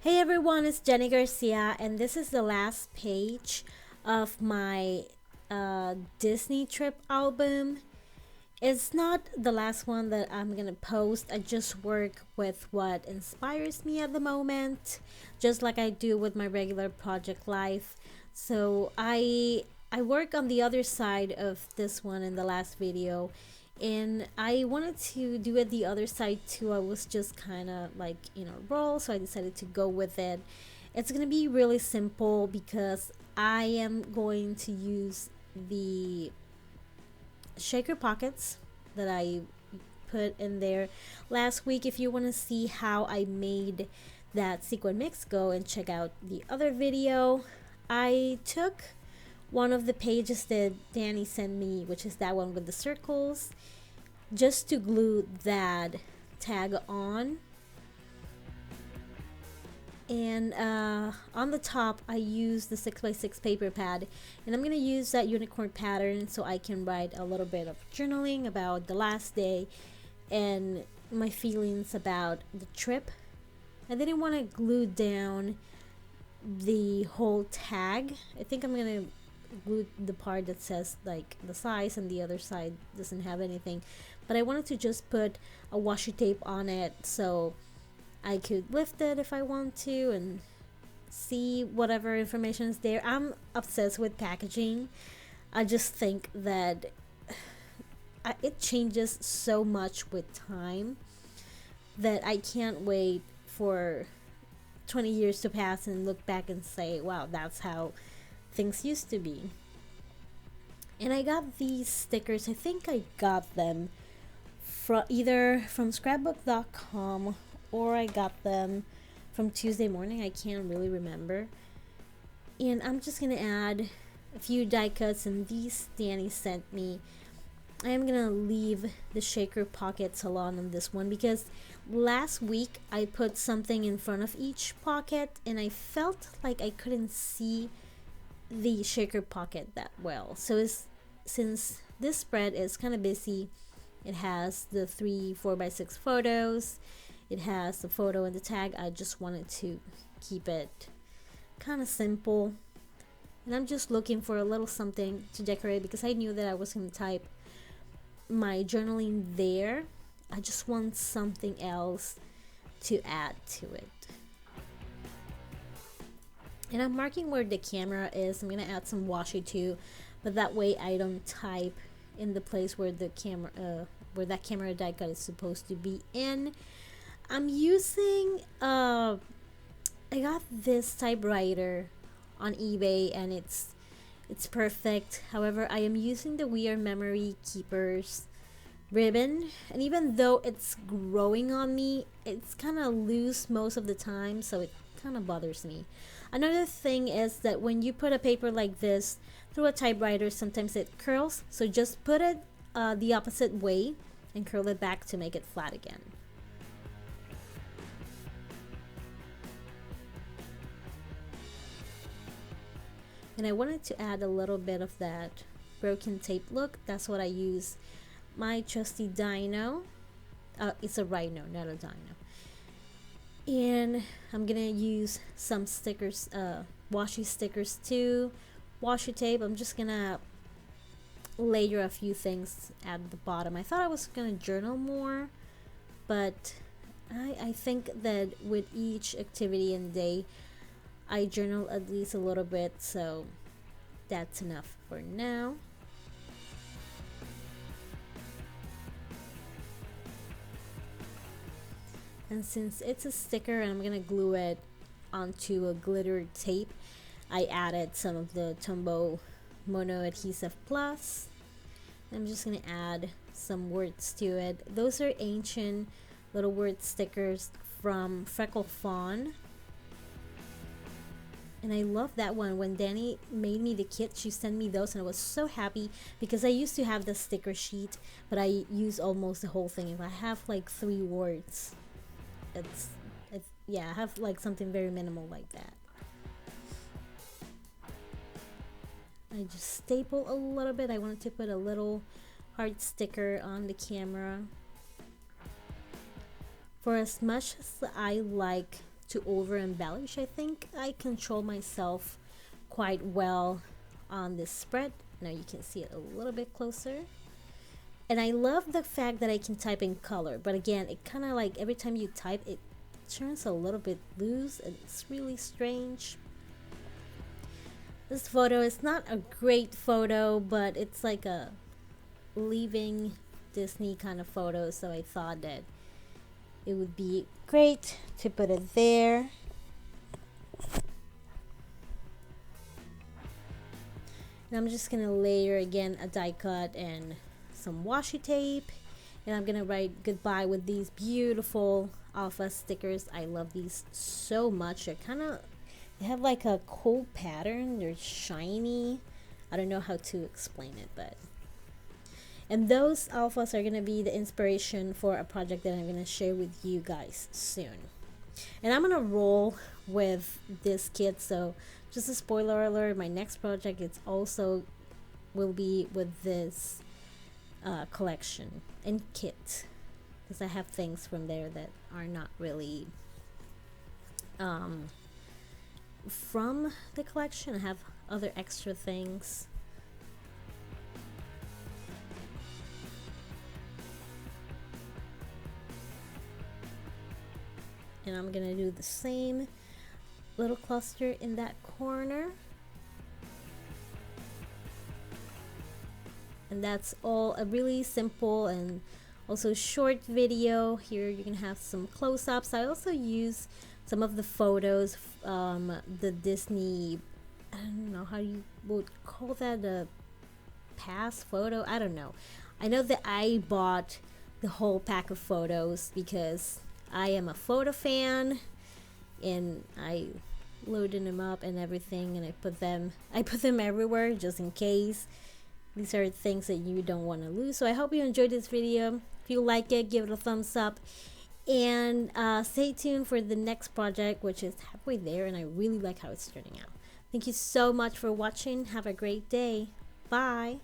Hey everyone, it's Jenny Garcia, and this is the last page of my Disney trip album. It's not the last one that I'm gonna post. I just work with what inspires me at the moment, just like I do with my regular project life. So I work on the other side of this one in the last video, and I wanted to do it the other side too. I was just kind of like in a roll, so I decided to go with it. It's gonna be really simple because I am going to use the shaker pockets that I put in there last week. If you want to see how I made that sequin mix, go and check out the other video. I took one of the pages that Danny sent me, which is that one with the circles, just to glue that tag on. And on the top I use the 6x6 paper pad, and I'm gonna use that unicorn pattern so I can write a little bit of journaling about the last day and my feelings about the trip. I didn't want to glue down the whole tag. I think I'm gonna glue the part that says like the size, and the other side doesn't have anything, but I wanted to just put a washi tape on it so I could lift it if I want to and see whatever information is there. I'm obsessed with packaging. I just think that it changes so much with time that I can't wait for 20 years to pass and look back and say, wow, that's how things used to be. And I got these stickers. I think I got them either from scrapbook.com or I got them from Tuesday Morning. I can't really remember. And I'm just gonna add a few die cuts, and these Danny sent me. I am gonna leave the shaker pockets alone on this one because last week I put something in front of each pocket and I felt like I couldn't see the shaker pocket that well. So since this spread is kind of busy, it has the 3 4x6 photos, it has the photo and the tag. I just wanted to keep it kind of simple, and I'm just looking for a little something to decorate because I knew that I was going to type my journaling there. I just want something else to add to it. And I'm marking where the camera is. I'm gonna add some washi too, but that way I don't type in the place where the camera where that camera die cut is supposed to be in. I'm using I got this typewriter on eBay and it's perfect. However, I am using the We Are Memory Keepers ribbon, and even though it's growing on me, it's kind of loose most of the time, so it kind of bothers me. Another thing is that when you put a paper like this through a typewriter, sometimes it curls, so just put it the opposite way and curl it back to make it flat again. And I wanted to add a little bit of that broken tape look. That's what I use my trusty dino. It's a rhino, not a dino. And I'm gonna use some stickers, washi stickers too, washi tape. I'm just gonna layer a few things at the bottom. I thought I was gonna journal more, but I think that with each activity and day I journal at least a little bit, so that's enough for now. And since it's a sticker and I'm gonna glue it onto a glitter tape, I added some of the Tombow Mono Adhesive Plus. I'm just gonna add some words to it. Those are ancient little word stickers from Freckle Fawn. And I love that one. When Danny made me the kit, she sent me those and I was so happy because I used to have the sticker sheet, but I use almost the whole thing. If I have like 3 words, it's yeah, I have like something very minimal like that. I just staple a little bit. I wanted to put a little heart sticker on the camera. For as much as I like to over embellish. I think I control myself quite well on this spread. Now you can see it a little bit closer. And I love the fact that I can type in color, but again, it kind of like every time you type, it turns a little bit loose and it's really strange. This photo is not a great photo, but it's like a leaving Disney kind of photo, so I thought that it would be great to put it there. And I'm just gonna layer again a die cut and some washi tape, and I'm gonna write goodbye with these beautiful alpha stickers. I love these so much. They have like a cool pattern. They're shiny. I don't know how to explain it, but and those alphas are gonna be the inspiration for a project that I'm gonna share with you guys soon. And I'm gonna roll with this kit, so just a spoiler alert, my next project it's also will be with this collection and kit, because I have things from there that are not really from the collection. I have other extra things. And I'm gonna do the same little cluster in that corner. And that's all, a really simple and also short video. Here you can have some close-ups. I also use some of the photos, the Disney, I don't know how you would call that, a pass photo, I don't know. I know that I bought the whole pack of photos because I am a photo fan, and I loaded them up and everything, and I put them everywhere just in case. These are things that you don't want to lose. So I hope you enjoyed this video. If you like it, give it a thumbs up, and stay tuned for the next project, which is halfway there, and I really like how it's turning out. Thank you so much for watching. Have a great day. Bye.